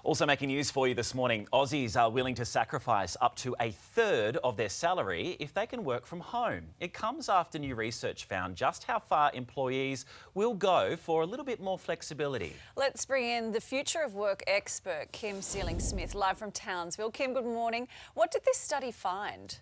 Also making news for you this morning, Aussies are willing to sacrifice up to a third of their salary if they can work from home. It comes after new research found just how far employees will go for a little bit more flexibility. Let's bring in the future of work expert, Kim Seeling-Smith, live from Townsville. Kim, good morning. What did this study find?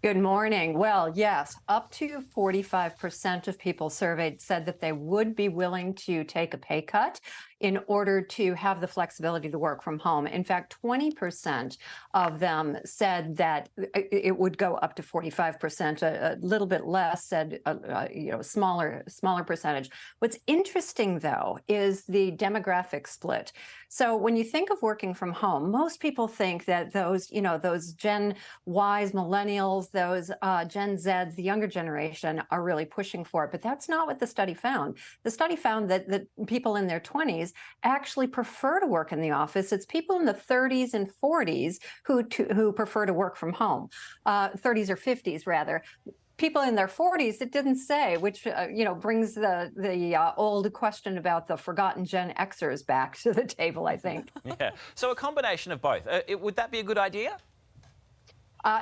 Good morning. Well, yes, up to 45% of people surveyed said that they would be willing to take a pay cut in order to have the flexibility to work from home. In fact, 20% of them said that it would go up to 45%. A little bit less said, smaller percentage. What's interesting, though, is the demographic split. So when you think of working from home, most people think that those Gen Ys, millennials, those Gen Zs, the younger generation are really pushing for it. But that's not what the study found. The study found that people in their 20s actually prefer to work in the office. It's people in the 30s and 40s who prefer to work from home, 30s or 50s rather. People in their 40s, it didn't say, which brings the old question about the forgotten Gen Xers back to the table, I think. Yeah. So a combination of both. Would that be a good idea?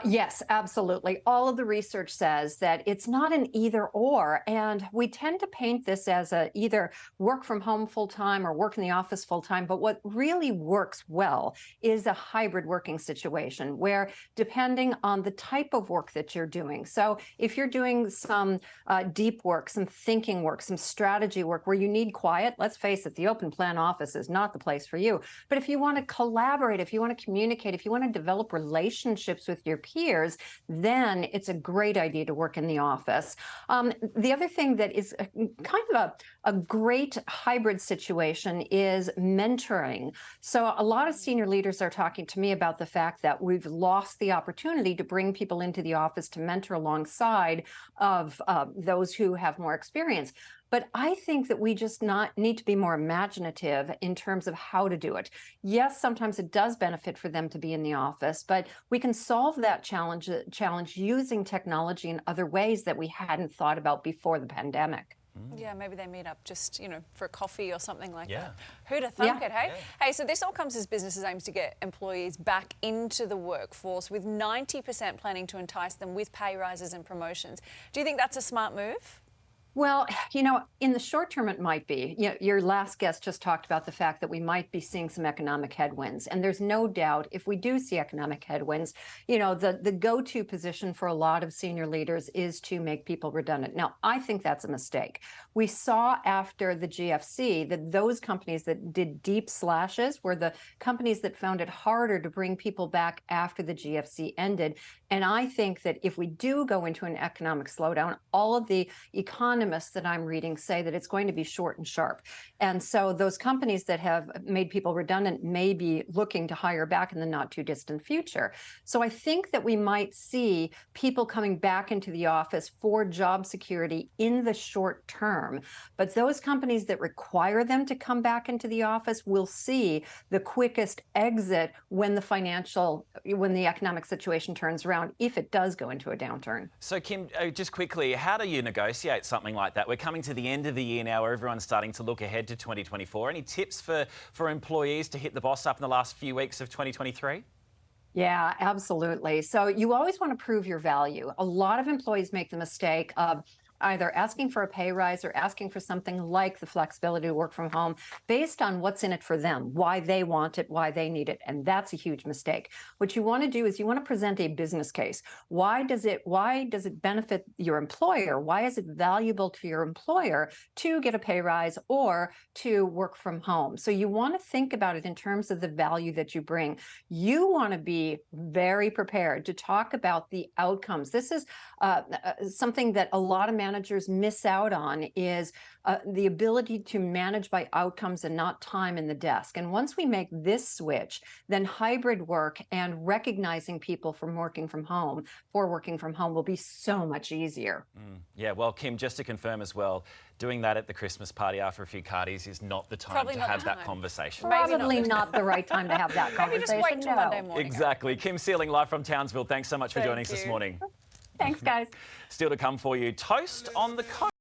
Yes, absolutely. All of the research says that it's not an either or, and we tend to paint this as a either work from home full time or work in the office full time. But what really works well is a hybrid working situation where, depending on the type of work that you're doing. So if you're doing some deep work, some thinking work, some strategy work where you need quiet, let's face it, the open plan office is not the place for you. But if you want to collaborate, if you want to communicate, if you want to develop relationships with your peers, then it's a great idea to work in the office. The other thing that is kind of a great hybrid situation is mentoring. So a lot of senior leaders are talking to me about the fact that we've lost the opportunity to bring people into the office to mentor alongside of those who have more experience. But I think that we just need to be more imaginative in terms of how to do it. Yes, sometimes it does benefit for them to be in the office, but we can solve that challenge using technology in other ways that we hadn't thought about before the pandemic. Yeah, maybe they meet up just, for a coffee or something like that. Who'd have thunk it, hey? Yeah. Hey, so this all comes as businesses aims to get employees back into the workforce, with 90% planning to entice them with pay rises and promotions. Do you think that's a smart move? Well, in the short term, it might be. Your last guest just talked about the fact that we might be seeing some economic headwinds. And there's no doubt if we do see economic headwinds, the go-to position for a lot of senior leaders is to make people redundant. Now, I think that's a mistake. We saw after the GFC that those companies that did deep slashes were the companies that found it harder to bring people back after the GFC ended. And I think that if we do go into an economic slowdown, all of the economists that I'm reading say that it's going to be short and sharp. And so those companies that have made people redundant may be looking to hire back in the not too distant future. So I think that we might see people coming back into the office for job security in the short term. But those companies that require them to come back into the office will see the quickest exit when the economic situation turns around, if it does go into a downturn. So Kim, just quickly, how do you negotiate something like that? We're coming to the end of the year now where everyone's starting to look ahead to 2024. Any tips for employees to hit the boss up in the last few weeks of 2023? Yeah, absolutely. So you always want to prove your value. A lot of employees make the mistake of either asking for a pay rise or asking for something like the flexibility to work from home based on what's in it for them, why they want it, why they need it. And that's a huge mistake. What you want to do is you want to present a business case. Why does it benefit your employer? Why is it valuable to your employer to get a pay rise or to work from home? So you want to think about it in terms of the value that you bring. You want to be very prepared to talk about the outcomes. This is something that a lot of managers miss out on, is the ability to manage by outcomes and not time in the desk. And once we make this switch, then hybrid work and recognizing people for working from home will be so much easier. Yeah, well, Kim, just to confirm as well, doing that at the Christmas party after a few cardies is not the time to have that conversation. Probably not the right time to have that conversation. Maybe just wait till Monday morning. Exactly. Kim Seeling, live from Townsville. Thanks so much for joining us this morning. Thanks, guys. Still to come for you, toast on the coast.